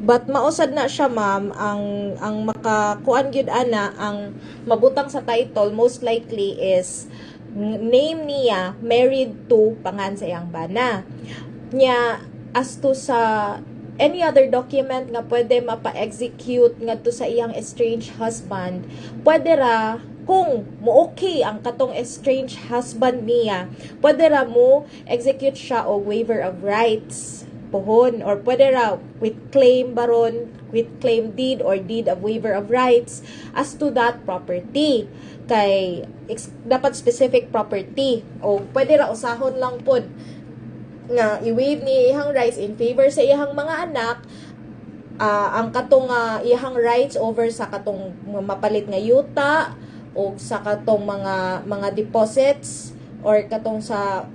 But mausad na siya, ma'am, ang makakuan gyud ana, ang mabutang sa title most likely is name niya married to pangan sa iyang bana. Nya as to sa any other document nga pwede mapa-execute ngadto sa iyang estranged husband, pwede ra kung mo okay ang katong estranged husband niya, pwede ra mo execute siya og waiver of rights pohon, or pwede ra with claim baron, with claim deed or deed of waiver of rights as to that property, kay dapat specific property, o pwede ra usahon lang pod nga i-waive ni iyang rights in favor sa iyang mga anak, ang katong iyang rights over sa katong mapalit nga yuta o sa katong mga deposits or katong sa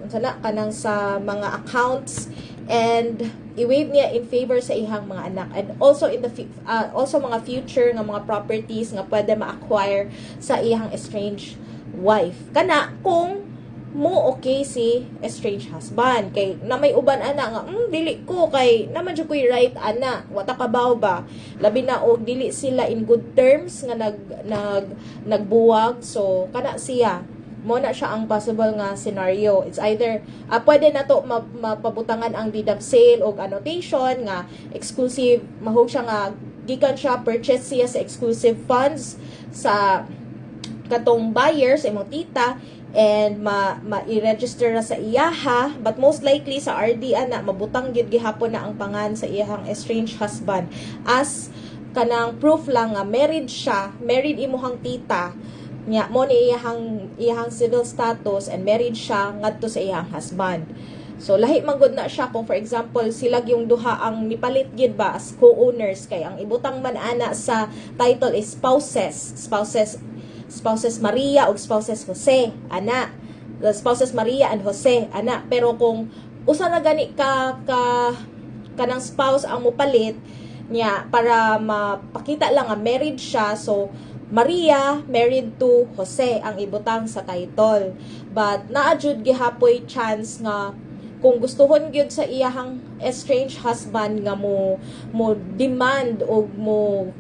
kanang sa mga accounts, and i-waive niya in favor sa ihang mga anak, and also in the also mga future nga mga properties nga pwede ma-acquire sa ihang estranged wife, kana kung mo okay si estranged husband. Kay na may uban ana nga dili ko kay naman jud ko'y right ana, wata kabaw ba, labi na og dili sila in good terms nga nagbuwag, so kana siya mo na siya ang possible nga scenario. It's either pwede na to mapabutangan ang deed of sale og annotation nga exclusive, mahog siya nga gikan siya purchase siya sa exclusive funds sa katong buyer sa imong tita, and i-register na sa iyaha, but most likely sa RD ana mabutang gyud gihapon na ang pangan sa iyang estranged husband as kanang proof lang nga married siya, married imuhang tita nya mo ni iyang civil status, and married siya ngadto sa iyang husband. So lahi man gud na siya kung for example sila yung duha ang nipalit gid ba as co-owners, kay ang ibutang man ana sa title is spouses Maria o spouses Jose ana, the spouses Maria and Jose ana. Pero kung usa na gani kanang spouse ang mopalit niya para mapakita lang nga married siya, so Maria married to Jose ang ibutang sa title, but naa jud gihapoy chance nga kung gustuhon gyud sa iyahang estranged husband nga mo demand og mo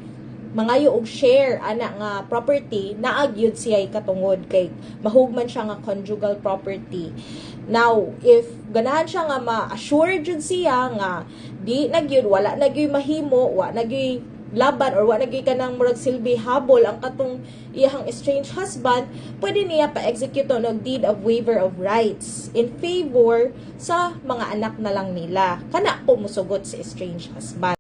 mangayo og share ana nga property, naa gyud siya katungod kay mahugman siya nga conjugal property. Now if ganahan siya nga ma-assure jud siya nga di na gyud, wala na gyud mahimo, wala na gyud laban, or wala gyud kanang murag silbi habol ang katong iyang estranged husband, pwede niya pa-execute og deed of waiver of rights in favor sa mga anak na lang nila, kana po musugot sa estranged husband.